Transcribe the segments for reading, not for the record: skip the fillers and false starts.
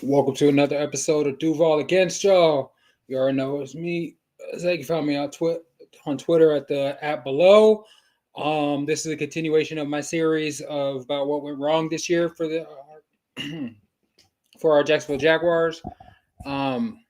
Welcome to another episode of Duval Against Y'all. You already know it's me. Zach, you found me on Twitter at the app below. This is a continuation of my series of about what went wrong this year for the for our Jacksonville Jaguars. Um,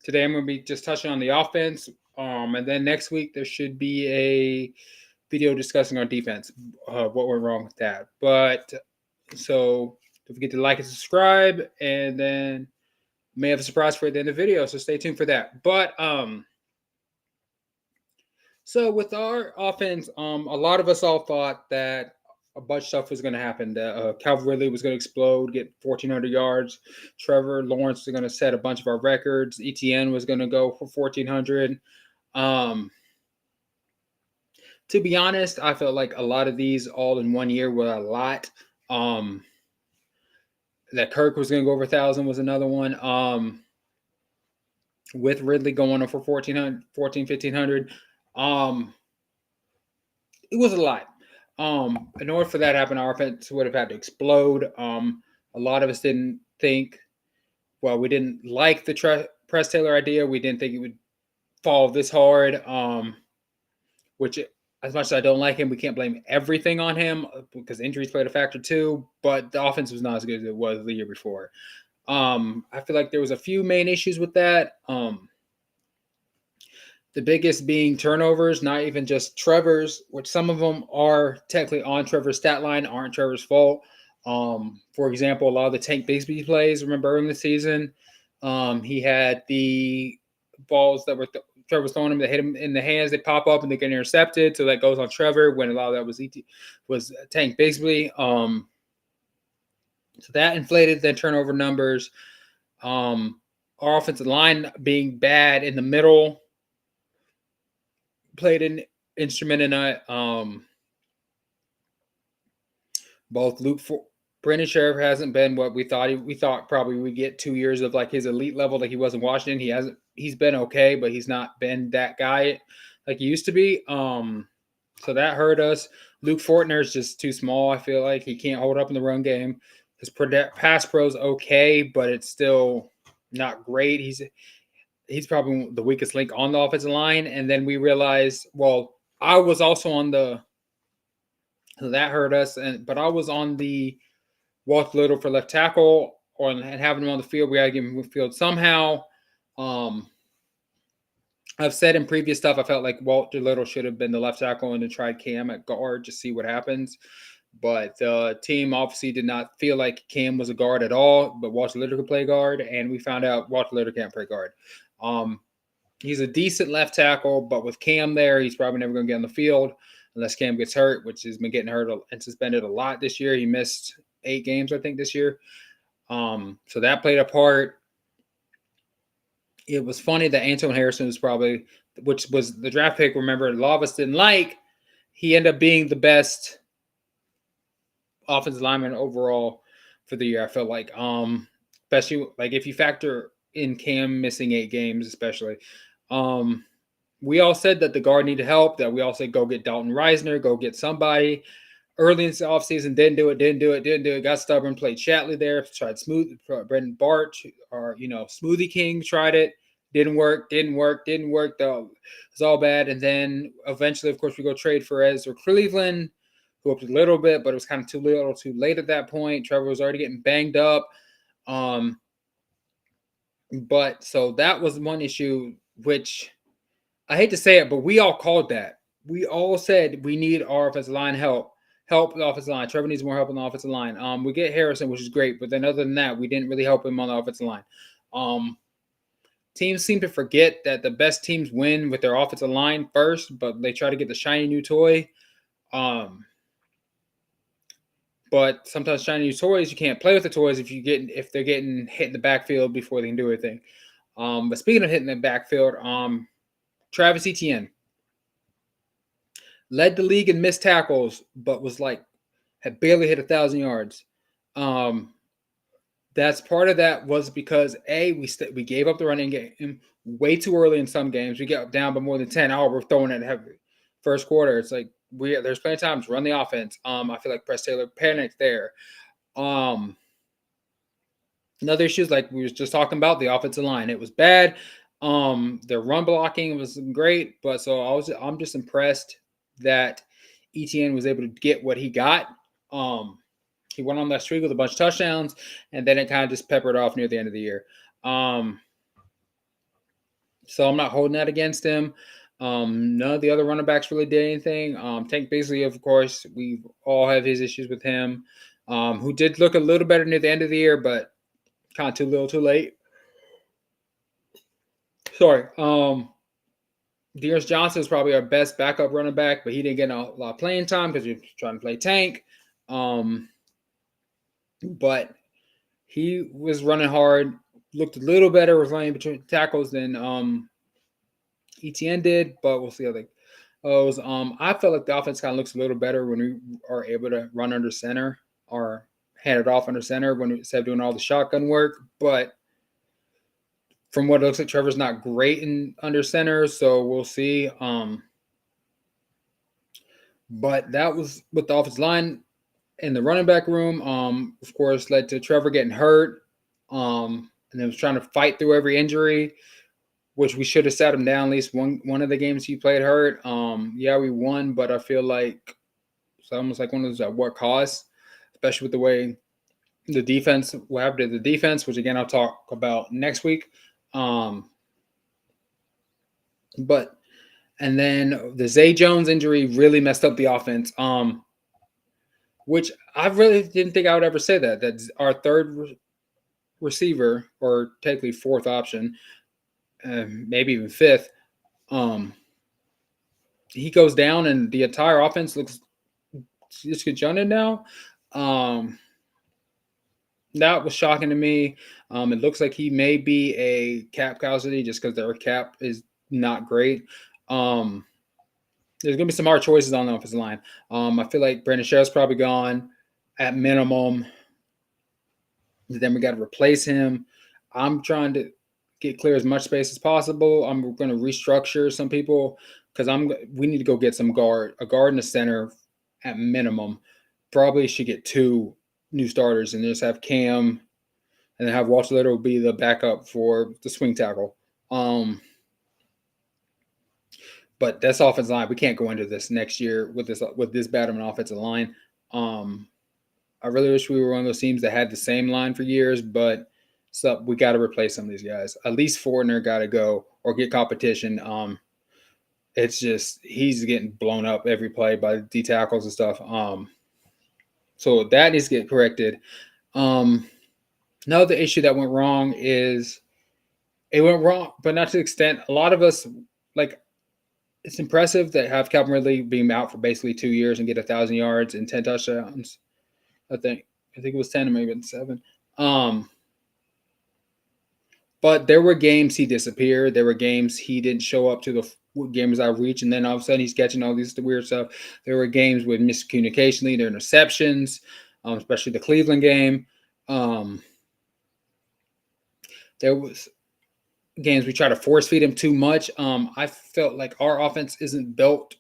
Today I'm going to be just touching on the offense. And then next week there should be a video discussing our defense, what went wrong with that. But so don't forget to like and subscribe, and then may have a surprise for you at the end of the video, so stay tuned for that. But so with our offense, a lot of us all thought that a bunch of stuff was going to happen. That Calvin Ridley was going to explode, get 1,400 yards. Trevor Lawrence was going to set a bunch of our records. ETN was going to go for 1,400. To be honest, I felt like a lot of these all in 1 year were a lot. That Kirk was going to go over 1,000 was another one. With Ridley going up for 1,400, 1,500. It was a lot. In order for that to happen, our offense would have had to explode. A lot of us didn't think, well, we didn't like the Press Taylor idea. We didn't think it would fall this hard, which, as much as I don't like him, we can't blame everything on him because injuries played a factor too, but the offense was not as good as it was the year before. I feel like there was a few main issues with that. The biggest being turnovers, not even just Trevor's, which some of them are technically on Trevor's stat line, aren't Trevor's fault. For example, a lot of the Tank Bigsby plays, remember early in the season, he had the balls that were Trevor was throwing him that hit him in the hands, they pop up and they get intercepted, so that goes on Trevor when a lot of that was Tank Bigsby. So that inflated the turnover numbers. Our offensive line being bad in the middle played an instrument in it. Both Brandon Sheriff hasn't been what we thought. We thought probably we'd get 2 years of like his elite level like he was in Washington. He hasn't. He's been okay, but he's not been that guy like he used to be. So that hurt us. Luke Fortner is just too small. I feel like he can't hold up in the run game. His pass pro is okay, but it's still not great. He's probably the weakest link on the offensive line. And then we realized, well, I was also on that hurt us, but I was on the Walter Little for left tackle, and having him on the field, we got to get him on the field somehow. I've said in previous stuff, I felt like Walter Little should have been the left tackle and then tried Cam at guard to see what happens. But the team obviously did not feel like Cam was a guard at all, but Walter Little could play guard, and we found out Walter Little can't play guard. He's a decent left tackle, but with Cam there, he's probably never going to get on the field unless Cam gets hurt, which has been getting hurt and suspended a lot this year. He missed 8 games, I think, this year. So that played a part. It was funny that Anton Harrison was probably, which was the draft pick, remember, a lot of us didn't like. He ended up being the best offensive lineman overall for the year, I felt like. Especially like if you factor in Cam missing 8 games, especially. We all said that the guard needed help, that we all said go get Dalton Reisner, go get somebody. Early in the offseason, didn't do it, got stubborn, played Shatley there, tried Brendan Bart, or, Smoothie King tried it, didn't work, though. It's all bad. And then eventually, of course, we go trade for Ezra Cleveland, who upped a little bit, but it was kind of too little too late at that point. Trevor was already getting banged up. But so that was one issue, which I hate to say it, but we all called that. We all said we need our offensive line help the offensive line. Trevor needs more help on the offensive line. We get Harrison, which is great, but then other than that, we didn't really help him on the offensive line. Teams seem to forget that the best teams win with their offensive line first, but they try to get the shiny new toy. But sometimes shiny new toys, you can't play with the toys if they're getting hit in the backfield before they can do anything. But speaking of hitting the backfield, Travis Etienne led the league in missed tackles, but had barely hit 1,000 yards. That's part of that was because we gave up the running game way too early in some games. We got down by more than 10. We're throwing it heavy. First quarter, it's like there's plenty of times run the offense. I feel like Press Taylor panicked there. Another issue is like we was just talking about the offensive line. It was bad. Their run blocking was great, but I'm just impressed that ETN was able to get what he got. Um, he went on that streak with a bunch of touchdowns, and then it kind of just peppered off near the end of the year. So I'm not holding that against him. None of the other running backs really did anything. Tank Bigsby, of course, we all have his issues with him, who did look a little better near the end of the year, but kind of too little, too late. Sorry. Dearest Johnson is probably our best backup running back, but he didn't get a lot of playing time because he was trying to play Tank. But he was running hard, looked a little better with running between tackles than ETN did, but we'll see how they goes. I felt like the offense kind of looks a little better when we are able to run under center or hand it off under center when instead of doing all the shotgun work. But from what it looks like, Trevor's not great in under center, so we'll see. But that was with the offensive line in the running back room. Of course, led to Trevor getting hurt. And then was trying to fight through every injury, which we should have sat him down at least one of the games he played hurt. Yeah, we won, but I feel like it's almost like one of those at what cost, especially with the way the defense, what happened to the defense, which again I'll talk about next week. But and then the Zay Jones injury really messed up the offense. Which I really didn't think I would ever say that. That's our third receiver, or technically fourth option, maybe even fifth. He goes down, and the entire offense looks disconjointed now. That was shocking to me. It looks like he may be a cap casualty just because their cap is not great. There's going to be some hard choices on the offensive line. I feel like Brandon Scherf's probably gone at minimum. Then we got to replace him. I'm trying to get clear as much space as possible. I'm going to restructure some people because we need to go get a guard in the center at minimum. Probably should get 2 new starters and just have Cam and then have Walter Little be the backup for the swing tackle. But that's offensive line. We can't go into this next year with this bad of an offensive line. I really wish we were one of those teams that had the same line for years, but we got to replace some of these guys. At least Fortner got to go or get competition. It's just he's getting blown up every play by D tackles and stuff. So that needs to get corrected. Another issue that went wrong is it went wrong, but not to the extent a lot of us like. It's impressive to have Calvin Ridley being out for basically 2 years and get 1,000 yards and 10 touchdowns. I think it was 10 or maybe 7. But there were games he disappeared. There were games he didn't show up to the games out of reach, and then all of a sudden he's catching all these weird stuff. There were games with miscommunication, leading to interceptions, especially the Cleveland game. There was games we try to force feed him too much. I felt like our offense isn't built.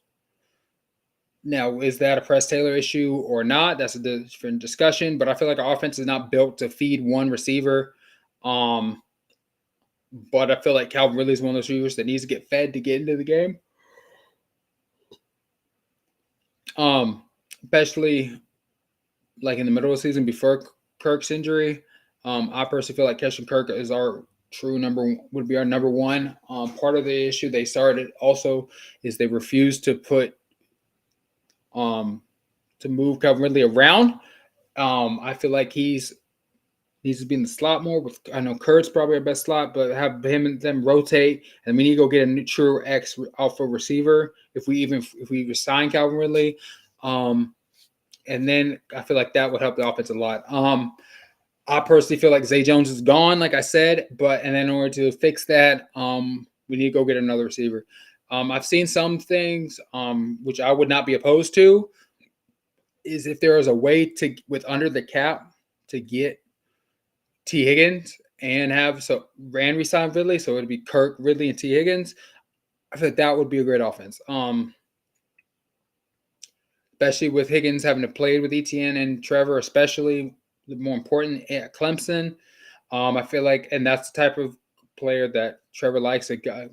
Now, is that a Press Taylor issue or not? That's a different discussion. But I feel like our offense is not built to feed one receiver. But I feel like Calvin Ridley is one of those receivers that needs to get fed to get into the game. Especially like in the middle of the season before Kirk's injury. I personally feel like Christian Kirk is our would be our number one. Part of the issue they started also is they refused to to move Calvin Ridley around. I feel like he's needs to be in the slot more. I know Kurt's probably our best slot, but have him and them rotate, and we need to go get a true X alpha receiver if we sign Calvin Ridley. And then I feel like that would help the offense a lot. I personally feel like Zay Jones is gone, like I said, and then in order to fix that, we need to go get another receiver. I've seen some things, which I would not be opposed to, is if there is a way to, with under the cap, to get T. Higgins and resign Ridley, so it'd be Kirk, Ridley, and T. Higgins. I feel like that would be a great offense. Especially with Higgins having to play with ETN and Trevor, especially more important at Clemson. I feel like, and that's the type of player that Trevor likes. A guy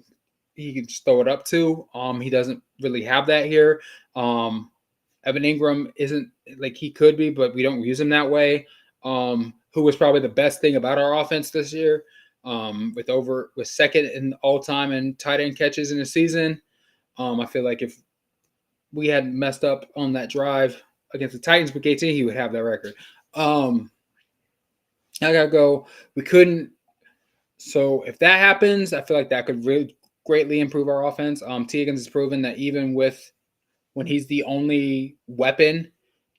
he can just throw it up to. He doesn't really have that here. Evan Ingram isn't like he could be, but we don't use him that way. Who was probably the best thing about our offense this year? With second in all time in tight end catches in the season. I feel like if we had messed up on that drive against the Titans with KT, he would have that record. I gotta go. We couldn't. So if that happens, I feel like that could really greatly improve our offense. T. Higgins has proven that even with when he's the only weapon,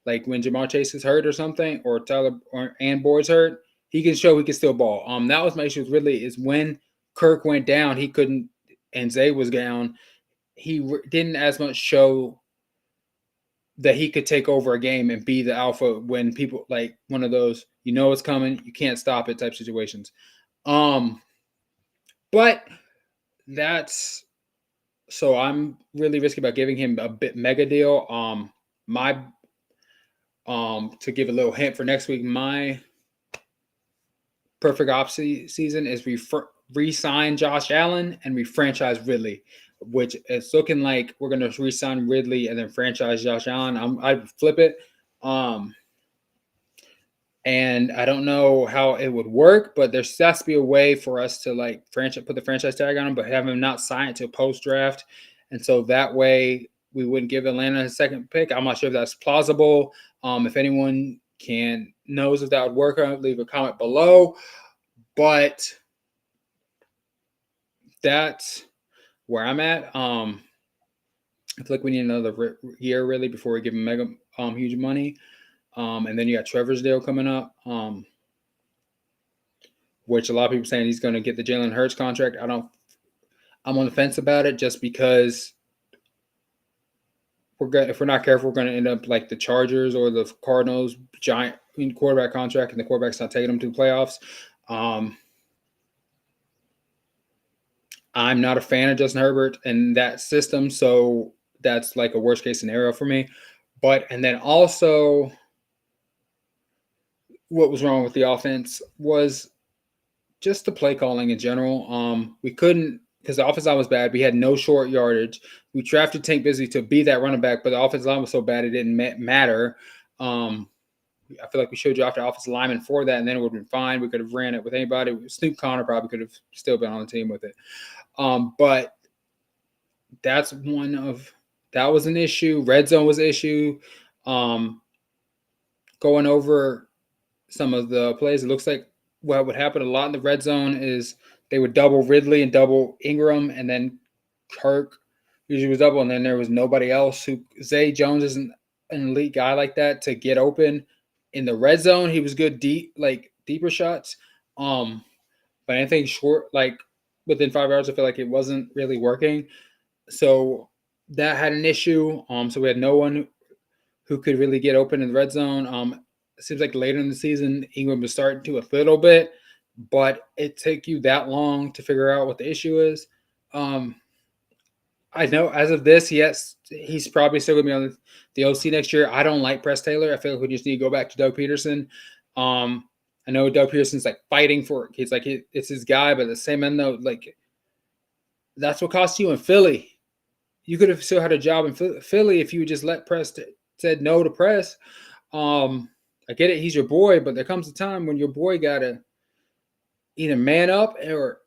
like when Jamar Chase is hurt or something, or Tyler and Boyd's hurt, he can show he can still ball. That was my issue with Ridley is when Kirk went down, he couldn't, and Zay was down. He didn't as much show that he could take over a game and be the alpha when people like one of those, it's coming, you can't stop it type situations. But that's so I'm really risky about giving him a bit mega deal. To give a little hint for next week, my perfect off season is re-sign Josh Allen and we franchise Ridley, which is looking like we're going to re-sign Ridley and then franchise Josh Allen. I'd flip it. And I don't know how it would work, but there has to be a way for us to like put the franchise tag on him, but have him not sign it to post draft. And so that way we wouldn't give Atlanta a second pick. I'm not sure if that's plausible. If anyone knows if that would work, leave a comment below. But that's where I'm at. I feel like we need another year really before we give him mega huge money. And then you got Trevor's deal coming up, which a lot of people saying he's going to get the Jalen Hurts contract. I'm on the fence about it just because if we're not careful, we're going to end up like the Chargers or the Cardinals, giant quarterback contract, and the quarterback's not taking them to the playoffs. I'm not a fan of Justin Herbert and that system, so that's like a worst case scenario for me. And then also, what was wrong with the offense was just the play calling in general. We couldn't, because the offensive line was bad. We had no short yardage. We drafted Tank Bigsby to be that running back, but the offensive line was so bad it didn't matter. I feel like we should draft an offensive lineman for that, and then it would have been fine. We could have ran it with anybody. Snoop Connor probably could have still been on the team with it. But that was an issue. Red zone was an issue. Going over some of the plays, it looks like what would happen a lot in the red zone is they would double Ridley and double Ingram, and then Kirk usually was double, and then there was nobody else. Zay Jones isn't an elite guy like that to get open in the red zone. He was good deeper shots, but anything short, like within 5 yards, I feel like it wasn't really working. So that had an issue. So we had no one who could really get open in the red zone. It seems like later in the season, Ingram was starting to a little bit, but it took you that long to figure out what the issue is. I know as of this, yes, he's probably still going to be on the OC next year. I don't like Press Taylor. I feel like we just need to go back to Doug Peterson. I know Doug Peterson's like fighting for it. He's like, it's his guy, but at the same end though, like that's what cost you in Philly. You could have still had a job in Philly if you just let Press said no to Press. I get it, he's your boy, but there comes a time when your boy gotta either man up or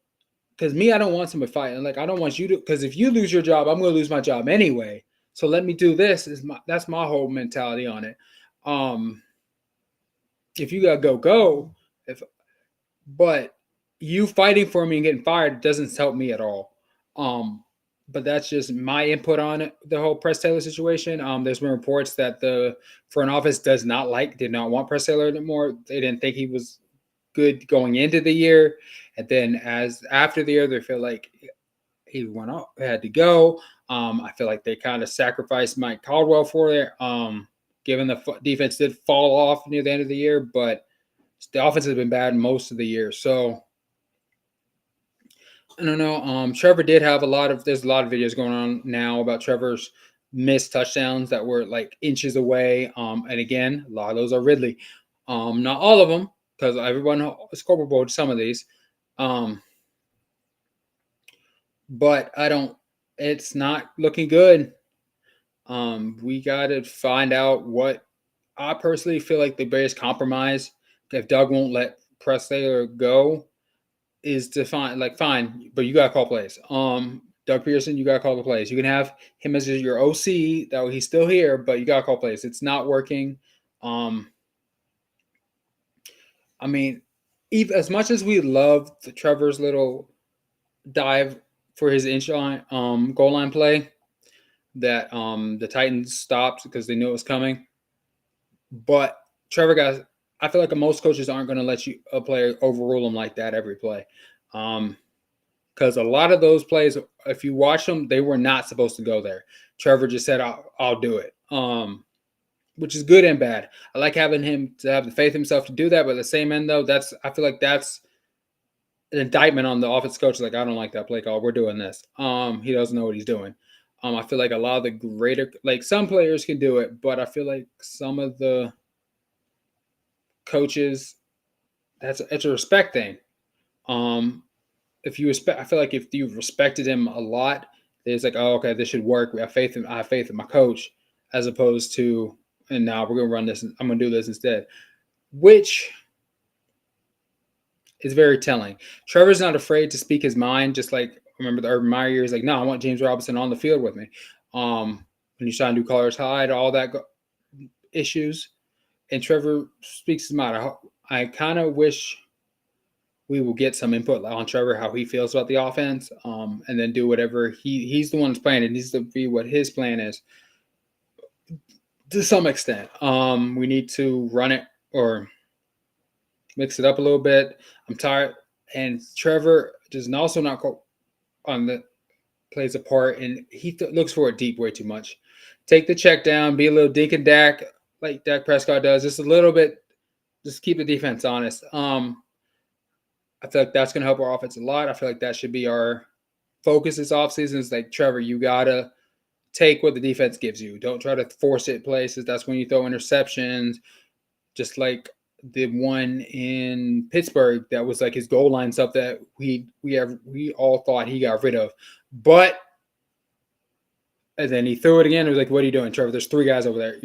because I don't want somebody fighting. Like I don't want you to, because if you lose your job, I'm gonna lose my job anyway. So let me do this. That's my whole mentality on it. If you gotta go. But you fighting for me and getting fired doesn't help me at all. But that's just my input on it, the whole Press Taylor situation. There's been reports that the front office did not want Press Taylor anymore. They didn't think he was good going into the year, and then after the year, they feel like he had to go. I feel like they kind of sacrificed Mike Caldwell for it. Given the defense did fall off near the end of the year, but the offense has been bad most of the year, so. I don't know. Trevor did have there's a lot of videos going on now about Trevor's missed touchdowns that were like inches away. And again, a lot of those are Ridley. Not all of them, because everyone scoreboard some of these. Um, but I don't. It's not looking good. We got to find out what I personally feel like the biggest compromise if Doug won't let Presley go is to find like fine, but you gotta call plays. Doug Pearson, you gotta call the plays. You can have him as your OC, that way he's still here, but you gotta call plays. It's not working. Um, I mean, even as much as we love the Trevor's little dive for his inch line, goal line play that the Titans stopped because they knew it was coming. But Trevor got. I feel like most coaches aren't going to let you a player overrule them like that every play. Because a lot of those plays, if you watch them, they were not supposed to go there. Trevor just said, "I'll do it," which is good and bad. I like having him to have the faith in himself to do that, but at the same end, though, I feel like that's an indictment on the offense coach. Like, I don't like that play call. We're doing this. He doesn't know what he's doing. I feel like a lot of the greater, like some players can do it, but I feel like some of the coaches, it's a respect thing. If you respect, I feel like if you respected him a lot, it's like, oh, okay, this should work. I have faith in my coach, as opposed to, and now we're gonna run this. I'm gonna do this instead, which is very telling. Trevor's not afraid to speak his mind. Just like remember the Urban Meyer years, like, no, I want James Robinson on the field with me. When he's trying to do colors hide, all that issues, and Trevor speaks his mind. I kind of wish we will get some input on Trevor, how he feels about the offense, and then do whatever he's the one that's playing. It needs to be what his plan is to some extent. We need to run it or mix it up a little bit. I'm tired, and Trevor does also not go on the plays a part, and he looks for it deep way too much. Take the check down, be a little dink and Dak like Dak Prescott does, just a little bit. Just keep the defense honest. I feel like that's going to help our offense a lot. I feel like that should be our focus this offseason. Is like, Trevor, you got to take what the defense gives you. Don't try to force it places. That's when you throw interceptions, just like the one in Pittsburgh that was like his goal line stuff that we all thought he got rid of. But and then he threw it again. It was like, what are you doing, Trevor? There's 3 guys over there.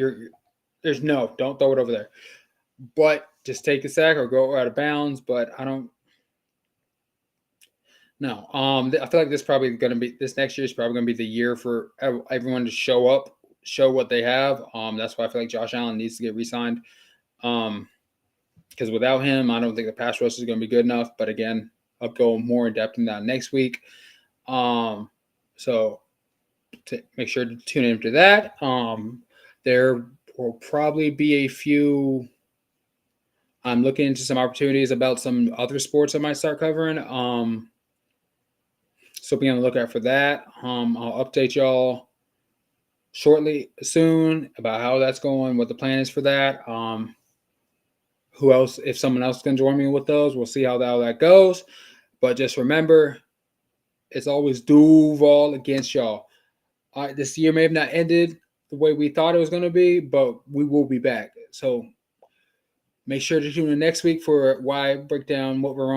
Don't throw it over there. But just take a sack or go out of bounds. But I don't. No, I feel like this next year is probably going to be the year for everyone to show up, show what they have. That's why I feel like Josh Allen needs to get re-signed. Because without him, I don't think the pass rush is going to be good enough. But again, I'll go more in depth in that next week. So to make sure to tune into that. There will probably be a few. I'm looking into some opportunities about some other sports I might start covering. So be on the lookout for that. I'll update y'all shortly, soon, about how that's going, what the plan is for that. Who else? If someone else can join me with those, we'll see how that goes. But just remember, it's always Duval against y'all. All right, this year may have not ended the way we thought it was going to be, but we will be back. So make sure to tune in next week for why I break down what we're on.